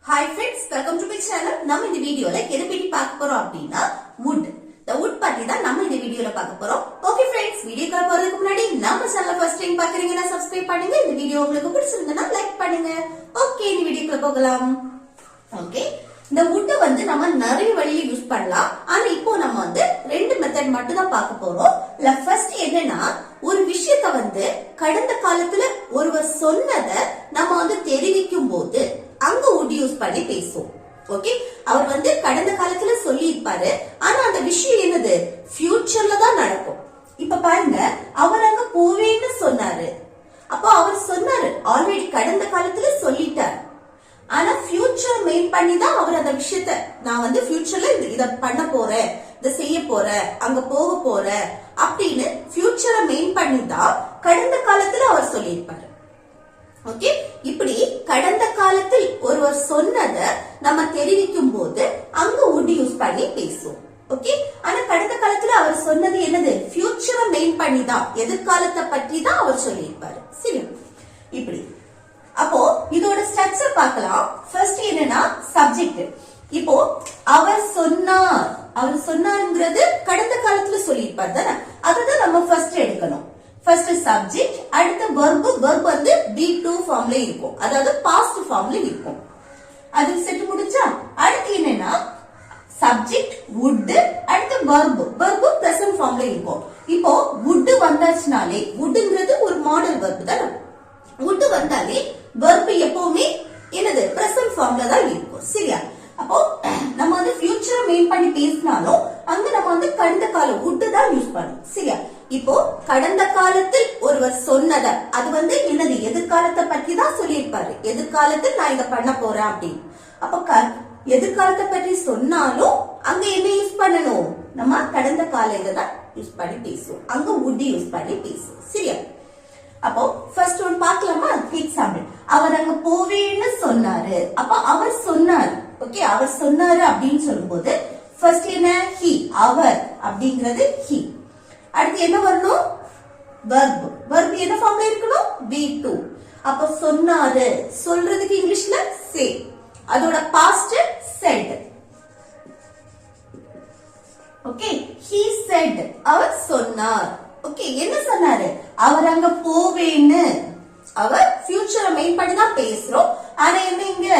Hi friends, welcome to my channel. நம்ம இந்த வீடியோல எதை பத்தி பார்க்க போறோம் அப்படினா wood. The wood பத்தி தான் நம்ம இந்த வீடியோல பார்க்க போறோம். Okay friends, வீடியோக்குள்ள போறதுக்கு முன்னாடி நம்ம சேனலை first time பார்க்கறீங்கன்னா subscribe பண்ணுங்க. இந்த வீடியோ உங்களுக்கு பிடிச்சிருந்தா லைக் பண்ணுங்க. Okay, இந்த வீடியோக்குள்ள போகலாம். Okay. இந்த wood வந்து நம்ம நிறைய வழியில யூஸ் பண்ணலாம். ஆனா இப்போ நம்ம வந்து ரெண்டு மெத்தட் மட்டும் தான் பார்க்க போறோம். ஃபர்ஸ்ட் என்னன்னா ஒரு விஷயத்தை வந்து கடந்த காலத்துல ஒருவர் சொன்னதை நம்ம வந்து தெரிவிக்கும் போது அங்க wood யூஸ் பண்ணி பேசுவோம். ஓகே, அவர் வந்து கடந்த காலத்துல சொல்லி இருப்பாரு, ஆனா அந்த விஷயம் என்னது ஃபியூச்சர்ல தான் நடக்கும். இப்ப பாருங்க, அவர் அங்க போவேன்னு சொன்னாரு. அப்போ அவர் சொன்னாரு, ஆல்ரெடி கடந்த காலத்துல சொல்லிட்டார். ஆனா ஃபியூச்சர் மெயின் பண்ணி தான் அவர் அந்த விஷயத்த நான் வந்து ஃபியூச்சர்ல இத பண்ண போறேன், இத செய்ய போறேன், அங்க போக போறேன் அப்படின்னு ஃபியூச்சரை மெயின் பண்ணி தான் கடந்த காலத்துல அவர் சொல்லியிருப்பாரு. ஓகே, இப்படி கடந்த காலத்தில் ஒருவர் சொன்னதை நம்ம தெரிவிக்கும் போது அங்க would யூஸ் பண்ணி பேசுவோம். ஓகே, ஆனா கடந்த காலத்துல அவர் சொன்னது என்னது ஃபியூச்சரை மெயின் பண்ணி தான், எதிர்காலத்தை பற்றி தான் அவர் சொல்லியிருப்பாரு. சரி, இப்படி அப்போ இதோட ஸ்ட்ரக்சர் பார்க்கலாம். ஃபர்ஸ்ட் என்னன்னா சப்ஜெக்ட். இப்போ அவர் சொன்னார், அவர் சொன்னார்ங்கிறது கடந்த காலத்துல சொல்லியிருப்பார் தானே, அதுதான் நம்ம ஃபர்ஸ்ட் எடுக்கணும். ஃபர்ஸ்ட் சப்ஜெக்ட், அடுத்து verb. verb வந்து be2 ஃபார்ம்ல இருக்கும், அதாவது பாஸ்ட் ஃபார்ம்ல இருக்கும். அது செட் முடிஞ்சா அடுத்து என்னன்னா சப்ஜெக்ட் would, அடுத்து verb. verb பிரசன்ட் ஃபார்ம்ல இருக்கும். இப்போ would வந்தாச்சுனாலே, woodங்கிறது ஒரு மாடல் verb தானே, would வந்தாலே verb எப்பவுமே என்னது பிரசன்ட் ஃபார்ம்ல தான் இருக்கும். சரியா? அப்போ நம்ம வந்து ஃபியூச்சரை மெயின் பண்ணி பேசினாலும் அங்க நம்ம வந்து கடந்த காலம் would தான் யூஸ் பண்ணணும். சரியா? இப்போ கடந்த காலத்தில் ஒருவர் சொன்னத, அது வந்து என்னது எதிர்காலத்தை பற்றி தான் சொல்லியிருப்பாரு. எதிர்காலத்தில் நான் இத பண்ண போறேன் அப்படின்னு. அப்ப எதிர்காலத்தை பற்றி சொன்னாலும் அங்க என்ன யூஸ் பண்ணணும், நம்ம கடந்த கால இதான் யூஸ் பண்ணி பேசுவோம். அங்க would யூஸ் பண்ணி பேசுவோம். சரியா? அப்போ ஃபர்ஸ்ட் ஒன் பார்க்கலாமா? எக்ஸாம்பிள், அவர் அங்க போவேன்னு சொன்னாரு. அப்ப அவர் சொன்னாரு. ஓகே, அவர் சொன்னாரு அப்படின்னு சொல்லும்போது ஃபர்ஸ்ட் என்ன he, அவர் அப்படிங்கிறது he. அடுத்து என்ன வரணும் verb. verb என்ன ஃபார்ம்ல இருக்கணும் be2. அப்ப சொன்னாரு, சொல்றதுக்கு இங்கிலீஷ்ல say, அதோட past said. Okay, he said, அவர் சொன்னார். ஓகே, என்ன சொன்னாரு, அவர் அங்க போவேன்னு. அவர் ஃபியூச்சரை மெயின் பண்ணி தான் பேசுறோம். ஆனா என்ன இங்க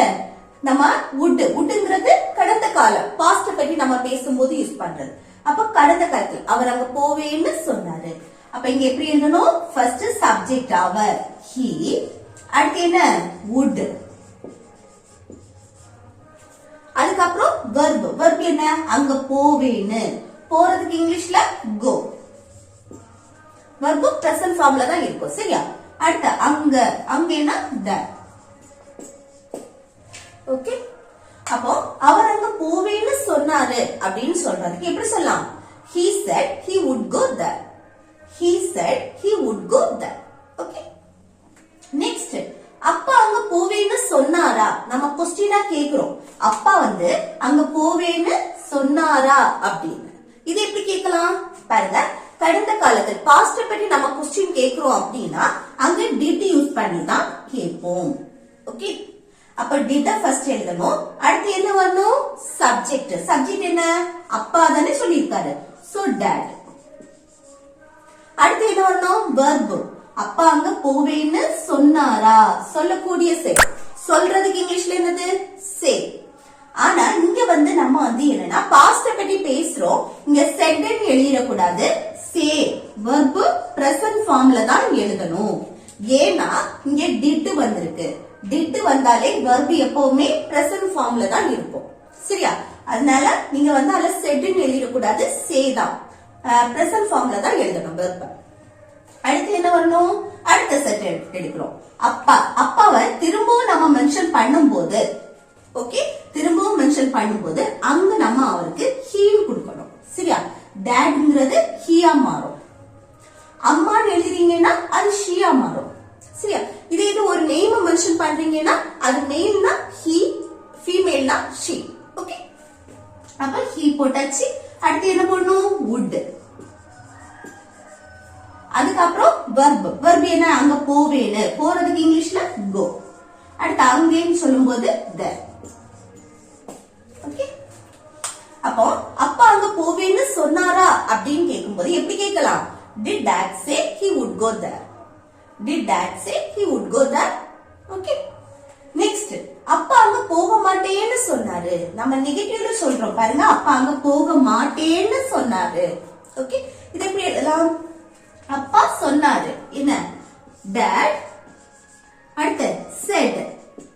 நம்ம would, woodங்கிறது கடந்த காலம், பாஸ்ட் பத்தி நம்ம பேசும்போது யூஸ் பண்றது. அப்ப கடந்த காலத்தில் அவர் அங்க போவேன்னு சொன்னாரு. அப்ப இங்க எப்படி எழுதணும், ஃபர்ஸ்ட் சப்ஜெக்ட் அவர் he, அடுத்து என்ன would, அதுக்கப்புறம் verb. verb என்ன அங்க போவேன்னு, போறதுக்கு இங்கிலீஷ்ல go. verb present ஃபார்ம்ல தான் இருக்கும். சரியா? அடுத்து அங்க, அங்கனா the. ஓகே, அப்போ அவர் அங்க போவேன்னு சொன்னாரு அப்படின்னு சொல்றதுக்கு எப்படி சொல்லலாம், he said he would go there. he said he would go there. Okay, next, அப்பா அங்க போவேன்னு சொன்னாரா, நம்ம क्वेश्चनா கேக்குறோம். அப்பா வந்து அங்க போவேன்னு சொன்னாரா அப்படின்னு. இது எப்படி கேட்கலாம் பாருங்க, கடந்த காலத்தில் பாஸ்ட் பத்தி நம்ம क्वेश्चन கேக்குறோம் அப்படின்னா அங்க did யூஸ் பண்ணி தான் கேட்போம். ஓகே, அப்ப did ஃபர்ஸ்ட் எழுதணும். அடுத்து என்ன வரணும் சப்ஜெக்ட். சப்ஜெக்ட் என்ன அப்பா தானே சொல்லியிருக்காரு, சோ dad. அடுத்து என்ன வரணும் verb. அப்பா அங்க போவேன்னு சொன்னாரா, சொல்லக்கூடிய say. சொல்றதுக்கு இங்கிலீஷ்ல என்னது say. ஆனா இங்க வந்து நம்ம வந்து என்னன்னா பாஸ்ட் பத்தி பேசுறோம், இங்க said ன்னு எழுதிட கூடாது, say. verb present ஃபார்ம்ல தான் எழுதணும். ஏன்னா இங்க did வந்திருக்கு. did வந்தாலே verb எப்பவுமே present ஃபார்ம்ல தான் இருக்கும். சரியா? அதனால நீங்க வந்து அதுல said ன்னு எழுதிட கூடாது, say தான் present ஃபார்ம்ல தான் எழுதணும் verb. அடுத்து என்ன வரணும், அடுத்த செட் எடுக்கிறோம். அப்பா, அப்பாவை திரும்பவும் நம்ம மென்ஷன் பண்ணும்போது, ஓகே, திரும்பவும் மென்ஷன் பண்ணும்போது அங்க நம்ம அவருக்கு he கொடுக்கணும். சரியா? டாட்ங்கிறது ஹீயா மாறும். அம்மான்னு எழுதுறீங்கன்னா அது ஷீயா மாறும். சரியா? இதே இது ஒரு நேம் மென்ஷன் பண்றீங்கன்னா அது மேல்னா he, ஃபீமேல்னா she. ஓகே, அப்ப he போட்டாச்சு. அடுத்து என்ன போடணும் would, அதுக்கப்புறம் verb. verb என்ன அங்க போவேன்னு, போறதுக்கு இங்கிலீஷ்ல go. அடுத்து அங்கேன்னு சொல்லும்போது there. அப்போ அப்பா அங்க போவேன்னு சொன்னாரா அப்படின்னு கேட்கும்போது எப்படி கேட்கலாம்? Did dad say he would go there? Did dad say he would go there? Okay. Next, அப்பா அங்க போக மாட்டேன்னு சொன்னாரு. நம்ம நெகட்டிவ்ல சொல்றோம் பாருங்க, அப்பா அங்க போக மாட்டேன்னு சொன்னாரு. ஓகே, இத எப்படி எழுதலாம்? அப்பா சொன்னாரு. என்ன? Dad. அடுத்து said.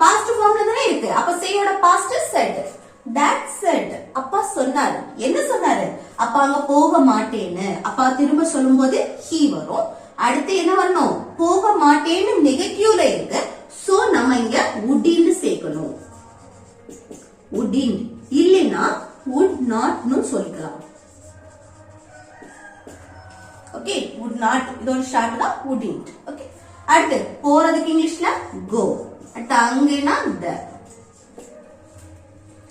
பாஸ்ட் ஃபார்ம்ல தானே இருக்கு. அப்ப sayயோட பாஸ்ட் said. Dad said. அப்பா சொன்னாரு. என்ன சொன்னாரு? அப்பா அங்க போக மாட்டேன்னு. அப்பா திரும்ப சொல்லும்போது he வரும். அடுத்து என்ன வரணும்? போக மாட்டேன்னு நெகட்டிவ்ல இருக்கு. சோ நம்ம இங்க wouldn't சேர்க்கணும். wouldn't இல்லனா would not னு சொல்லிக்கலாம். ஓகே, would not இதோட ஷார்ட் தான் wouldn't. ஓகே, அடுத்து போறதுக்கு இங்கிலீஷ்ல go. அடுத்து அங்கேனா the.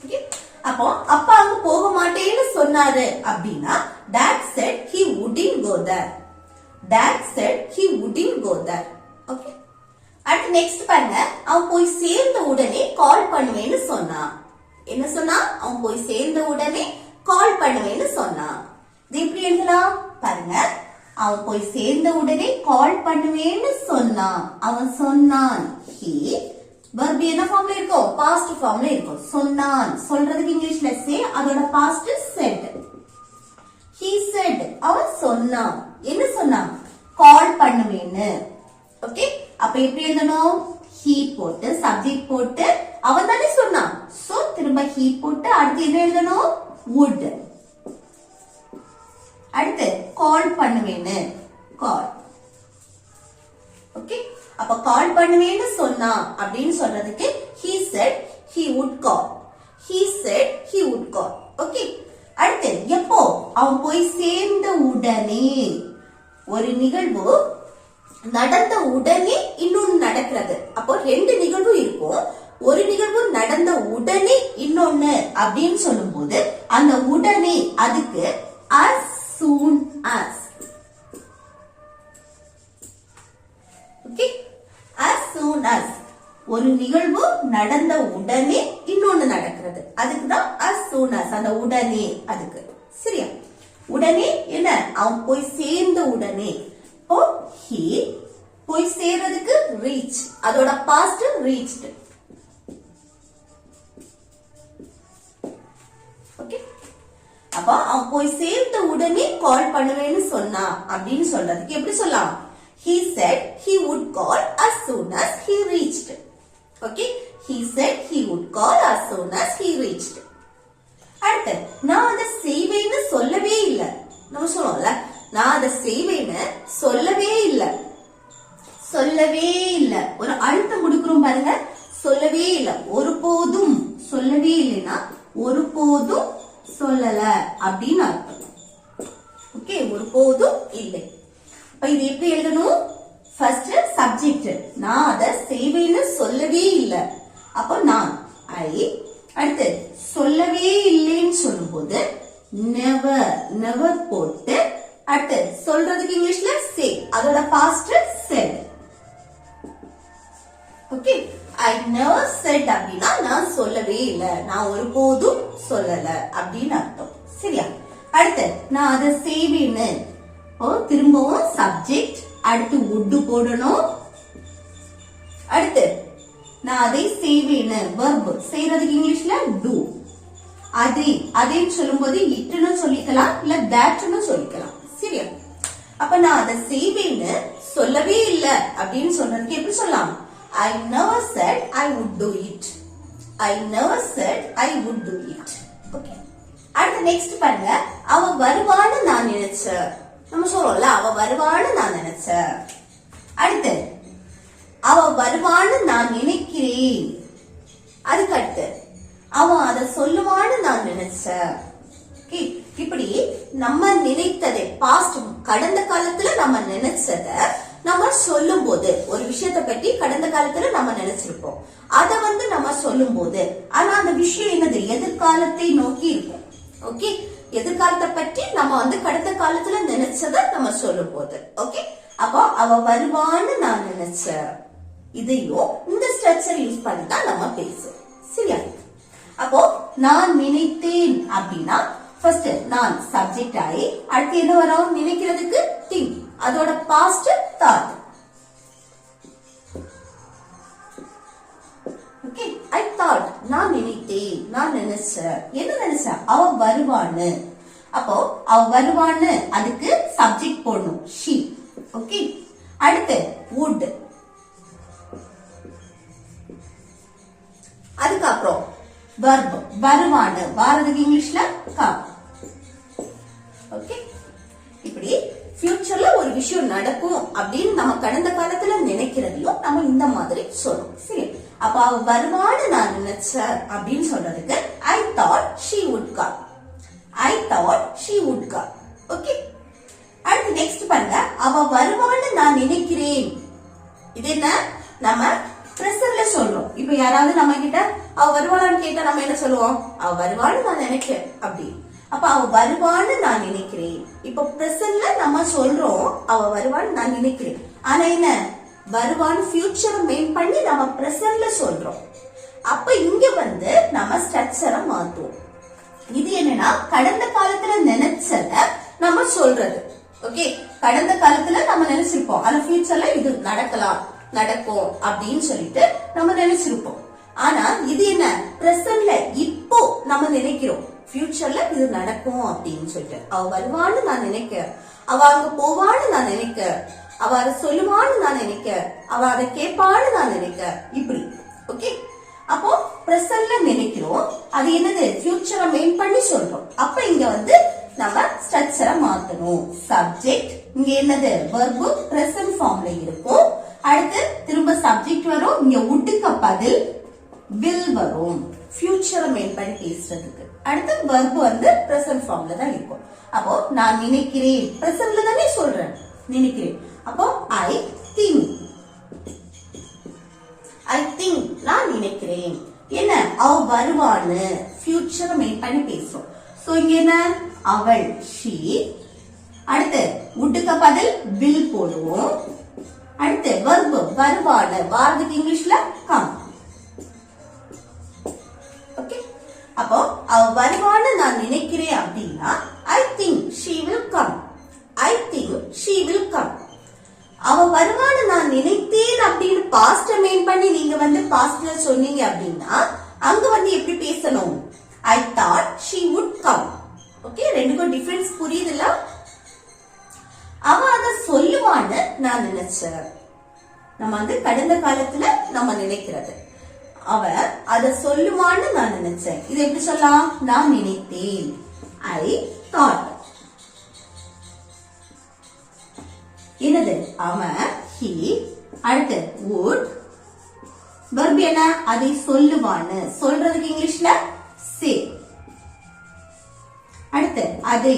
ஓகே, அப்போ அப்பா அங்க போக மாட்டேன்னு சொன்னாரு அப்படின்னா dad said he wouldn't go there. Dad said he wouldn't go there. Okay, அடுத்து நெக்ஸ்ட் பாருங்க, அவன் போய் சேர்ந்த உடனே கால் பண்ணுவேன்னு சொன்னான். என்ன சொன்னா? அவன் போய் சேர்ந்த உடனே கால் பண்ணுவேன்னு சொன்னான். இது எப்படி எழுதலாம் பாருங்க, அவன் போய் சேர்ந்த உடனே கால் பண்ணுவேன்னு சொன்னான். அவன் சொன்னான். he verb என்ன ஃபார்ம்ல இருக்கும்? பாஸ்ட் ஃபார்ம்ல இருக்கும். சொன்னான் சொல்றதுக்கு இங்கிலீஷ்ல say, அதோட பாஸ்ட் said. he said அவன் சொன்னான். என்ன சொன்னான்? கால் பண்ணுவேன்னு. ஓகே, அப்ப எப்படி எழுதணும்? he போட்டு சப்ஜெக்ட் போட்டு அவன் தானே சொன்னான். சோ திரும்ப he போட்டு அடுத்து என்ன எழுதணும்? would. அடுத்து கால் பண்ணுவேன்னு கால். ஓகே, அப்ப கால் பண்ணுவேன்னு சொன்னா அப்படின்னு சொல்றதுக்கு he said he would call. he said he would call. Okay, அடுத்து எப்போ? அவன் போய் சேர்ந்த உடனே. ஒரு நிகழ்வு நடந்த உடனே இன்னொன்னு நடக்கிறது. அப்போ ரெண்டு நிகழ்வு இருக்கும். ஒரு நிகழ்வு நடந்த உடனே இன்னொன்னு அப்படின்னு சொல்லும் போது அந்த உடனே அதுக்கு as soon as. Okay, as soon as ஒரு நிகழ்வு நடந்த உடனே இன்னொன்னு நடக்கிறது. அதுக்கு தான் as soon as, அந்த உடனே அதுக்கு. சரியா? உடனே என்ன? அவன் போய் சேர்ந்த உடனே. ஓ, he போய் சேர்றதுக்கு reach, அதோட past reached. ஓகே, அப்ப அவன் போய் சேர்ந்த உடனே கால் பண்ணுவேன்னு சொன்னா அப்படின்னு சொல்றதுக்கு எப்படி சொல்லலாம்? he said he would call as soon as he reached. Okay, he said he would call as soon as he reached. அடுத்து நான் அதை செய்வேன்னு சொல்லவே இல்லை. நம்ம சொல்லுவோம்ல, நான் அதை செய்வேன்னு சொல்லவே இல்லை. சொல்லவே இல்லை ஒரு அழுத்தம் கொடுக்கிறோம் பாருங்க. சொல்லவே இல்லை, ஒருபோதும் சொல்லவே இல்லைன்னா ஒருபோதும் சொல்லல அப்படின்னு அர்த்தம். ஓகே, ஒருபோதும் இல்லை. அப்ப இது எப்படி எழுதணும்? ஃபர்ஸ்ட் சப்ஜெக்ட், நான் அதை செய்வேன்னு சொல்லவே இல்லை. அப்போ நான் ஐ. அடுத்து சொல்லவே இல்லைன்னு சொல்லும் போது நெவர், நெவர் போட்டு அடுத்து சொல்றதுக்கு இங்கிலீஷ்ல say, அதோட past said. Okay, I never said அப்படின்னா நான் சொல்லவே இல்லை, நான் ஒருபோதும் சொல்லல அப்படின்னு அர்த்தம். சரியா? அடுத்து நான் அதை செய்வேன்னு திரும்பவும் சப்ஜெக்ட், அடுத்து would போடணும். அடுத்து நான் அதை செய்வேன்னு verb, செய்யறதுக்கு இங்கிலீஷ்ல do. அதேன்னு சொல்லும் போது இட்னு சொல்லிக்கலாம், இல்ல தட்னு சொல்லிக்கலாம். சரியா? அப்ப நான் அதை செய்வேன்னு சொல்லவே இல்லை அப்படின்னு சொல்றதுக்கு எப்படி சொல்லலாம்? I never said I would do it. I never said I would do it. Okay. அடுத்து நெக்ஸ்ட் பாருங்க, அவ வருவான்னு நான் நினைச்சேன். நம்ம சொல்றோம்ல, அவ வருவான்னு நான் நினைச்சேன். அடுத்து அவ வருவான்னு நான் நினைக்கிறேன். அதுக்கு அடுத்து அவன் அதை சொல்லுவான்னு நான் நினைச்சேன். இப்படி நம்ம நினைத்ததை, பாஸ்ட் கடந்த காலத்துல நம்ம நினைச்சத நம்ம சொல்லும் போது, ஒரு விஷயத்தை பற்றி கடந்த காலத்துல நம்ம நினைச்சிருப்போம், அத நம்ம சொல்லும் போது, ஆனா அந்த விஷயம் என்னது? எதிர்காலத்தை நோக்கி இருக்கும். ஓகே, எதிர்காலத்தை பற்றி நம்ம கடந்த காலத்துல நினைச்சத நம்ம சொல்லும் போது. ஓகே, அப்போ அவ வருவான்னு நான் நினைச்சேன். இதையும் இந்த ஸ்ட்ரக்சர் யூஸ் பண்ணி தான் நம்ம பேசுவோம். சரியா? அப்போ நான் நினைத்தேன் அப்படின்னா ஃபர்ஸ்ட் நான் சப்ஜெக்ட் ஆயி அடுத்து என்ன வரும் நினைக்கிறதுக்கு திங்க் அதோட past thought okay I thought நான் நினைத்தேன் நான் நினைச்சேன் என்ன நினைச்சேன் அவ வருவான்னு அப்போ அவ வருவான்னு அதுக்கு சப்ஜெக்ட் போடணும் she ஓகே அடுத்து would அதுக்கப்புறம் verb வருவான்னு வாரதுக்கு இங்கிலீஷ்ல come ஓகே இப்படி ஃபியூச்சர்ல ஒரு விஷயம் நடக்கும் அப்படின்னு நம்ம கடந்த காலத்துல நினைக்கிறதையும் நம்ம இந்த மாதிரி சொல்லணும் சரி அப்ப அவ வருவான்னு நான் நினைச்சேன் அப்படின்னு சொல்றதுக்கு I thought she would come I thought she would come okay அடுத்து நெக்ஸ்ட் பாருங்க அவ வருவான்னு நான் நினைக்கிறேன் இது என்ன நம்ம பிரசன்ட்ல சொல்றோம் இப்ப யாராவது நம்ம கிட்ட அவ வருவான்னு கேட்டா நம்ம என்ன சொல்லுவோம் அவ வருவான்னு நான் நினைக்கிறேன் அப்படி அப்ப அவ வருவான்னு நான் நினைக்கிறேன் இப்ப பிரசன்ட்ல நம்ம சொல்றோம் அவ வருவான்னு நான் நினைக்கிறேன் ஆனா என்ன வருவான்னு ஃபியூச்சரை மெயின் பண்ணி நம்ம பிரசன்ட்ல சொல்றோம் அப்ப இங்க வந்து நம்ம ஸ்ட்ரக்சரை மாத்துவோம் இது என்னன்னா கடந்த காலத்துல நினைச்சத நம்ம சொல்றது ஓகே கடந்த காலத்துல நம்ம நினைச்சிருப்போம் ஆனா ஃபியூச்சர்ல இது நடக்கலாம் நடக்கும் அப்படின்னு சொல்லிட்டு நம்ம நினைச்சிருப்போம் ஆனா இது என்ன பிரசன்ட்ல இப்போ நம்ம நினைக்கிறோம் ஃபியூச்சர்ல இது நடக்கும் அப்படின்னு சொல்லிட்டு அவ வருவான்னு நான் நினைக்க அவ அங்க போவான்னு நான் நினைக்க அவ அதை சொல்லுவான்னு நான் நினைக்க அவ அதை கேட்பான்னு நான் நினைக்க இப்படி ஓகே அப்போ பிரசன்ட்ல நினைக்கிறோம் அது என்னது ஃபியூச்சரை மெயின் பண்ணி சொல்றோம் அப்ப இங்க வந்து நம்ம ஸ்ட்ரக்சரை மாத்தணும் சப்ஜெக்ட் இங்க என்னது verb present ஃபார்ம்ல இருக்கும் அடுத்து திரும்ப சப்ஜெக்ட் வரும் இங்க would-க்கு பதில் will வரும் ஃபியூச்சரை மெயின் பண்ணி பேசுறதுக்கு அடுத்து verb வந்து present ஃபார்ம்ல தான் இருக்கும் அப்போ நான் நினைக்கிறேன் பிரசன்ட்ல தானே சொல்றேன் நினைக்கிறேன் அப்போ I think நான் நினைக்கிறேன் என்ன அவ வருவான்னு ஃபியூச்சரை மெயின் பண்ணி பேசுறோம் சோ இங்க என்ன அவள் she அடுத்து would-க்கு பதில் will போடுவோம் அடுத்து verb வருவான்னு வாரதுக்கு இங்கிலீஷ்ல come ஓகே அப்போ அவ வருவான்னு நான் நினைக்கிறேன் அப்படின்னா I think she will come I think she will come அவ வருவான்னு நான் நினைத்தேன் அப்படின்னு பாஸ்ட மெயின் பண்ணி நீங்க வந்து பாஸ்ட்ல சொன்னீங்க அப்படின்னா அங்க வந்து எப்படி பேசணும் I thought she would come okay ரெண்டுக்கும் டிஃபரன்ஸ் புரியுதுல அவ அத சொல்லுவான்னு நான் நினைச்சேன் நம்ம வந்து கடந்த காலத்துல நம்ம நினைக்கிறது அவ அத சொல்லுவான்னு நான் நினைச்சேன் இது எப்படி சொல்லலாம் நான் நினைத்தேன் I thought என்னது அவன் he அடுத்து would verb என்ன அதை சொல்லுவான்னு சொல்றதுக்கு இங்கிலீஷ்ல say அடுத்து அதை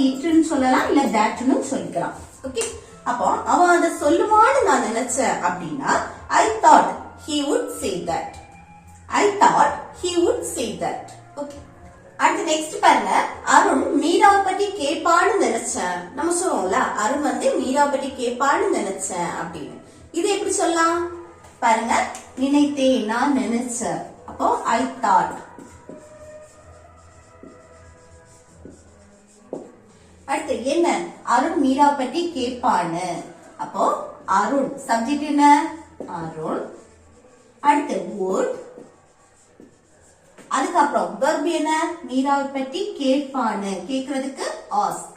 இட்டுன்னு சொல்லலாம் இல்ல thatன்னு சொல்லிக்கலாம் ஓகே அப்போ அவன் அதை சொல்லுவான்னு நான் நினைச்சேன் அப்படின்னா I thought he would say that I thought he would say that okay அடுத்து நெக்ஸ்ட் பாருங்க அருண் மீராவை பத்தி கேட்பான்னு நினைச்சேன் நம்ம சொல்லுவோம்ல அருண் வந்து மீராவை பத்தி கேட்பான்னு நினைச்சேன் அப்படின்னு இது எப்படி சொல்லலாம் பாருங்க நினைத்தேன் நான் நினைச்சேன் அப்போ I thought அடுத்து என்ன அருண் மீராவை பத்தி கேட்பான்னு அப்போ அருண் சப்ஜெக்ட் என்ன அருண் அடுத்து would அதுக்கப்புறம் verb என்ன மீராவை பத்தி கேட்பான்னு கேக்குறதுக்கு ask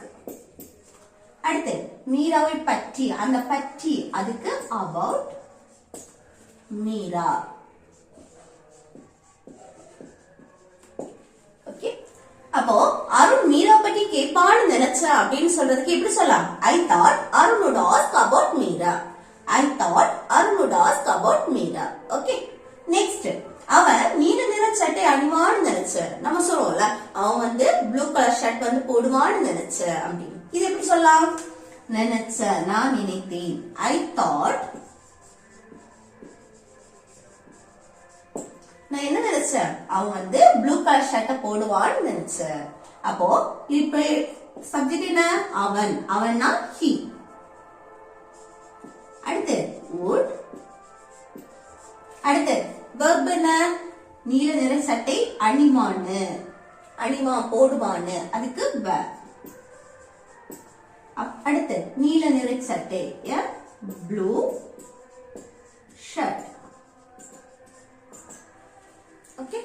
அடுத்து மீராவை பற்றி அந்த பற்றி அதுக்கு about மீரா ஓகே அப்போ அருண் மீரா பத்தி கேட்பான்னு நினைச்சா அப்படின்னு சொல்றதுக்கு எப்படி சொல்லலாம் I thought Arun would ask about Meera I thought Arun would ask about Meera okay next அவன் நீல நிற சட்டை அணிவான்னு நினைச்ச நம்ம சொல்லுவோம்ல அவன் வந்து ப்ளூ கலர் ஷர்ட் வந்து போடுவான்னு நினைச்ச அப்படின்னு இது எப்படி சொல்லலாம் நினைச்ச நான் நினைத்தேன் I thought நான் என்ன நினைச்சேன் அவன் வந்து ப்ளூ கலர் ஷர்ட்டை போடுவான்னு நினைச்சேன் அப்போ இப்ப சப்ஜெக்ட் என்ன அவன் அவன்னா he அடுத்து would அடுத்து verb என்ன நீல நிற சட்டை அணிவான்னு அணிவான் போடுவான்னு அதுக்கு wear. அடுத்து நீல நிற சட்டை blue shirt. ஓகே,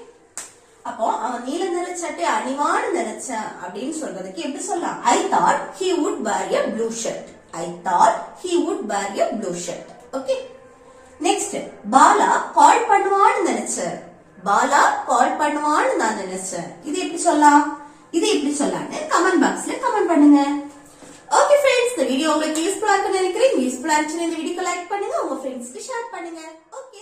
அப்போ அவன் நீல நிற சட்டை அணிவான்னு நினைச்சான் அப்படின்னு சொல்றதுக்கு எப்படி சொல்லலாம்? I thought he would wear a blue shirt. I thought he would wear a blue shirt. Okay, next Bala call பண்ணுவான்னு நினைச்சேன். பாலா கால் பண்ணுவான்னு நான் நினைச்சேன். இது எப்படி சொல்லலாம்? இது எப்படி சொல்லலாம்னு கமெண்ட் பாக்ஸ்ல கமெண்ட் பண்ணுங்க. ஓகே ஃப்ரெண்ட்ஸ், இந்த வீடியோ உங்களுக்கு யூஸ்ஃபுல்லா இருக்குன்னு நினைக்கிறேன். யூஸ்ஃபுல்லா இருந்துச்சுன்னா இந்த வீடியோக்கு லைக் பண்ணுங்க, உங்க ஃப்ரெண்ட்ஸ்க்கு ஷேர் பண்ணுங்க. ஓகே.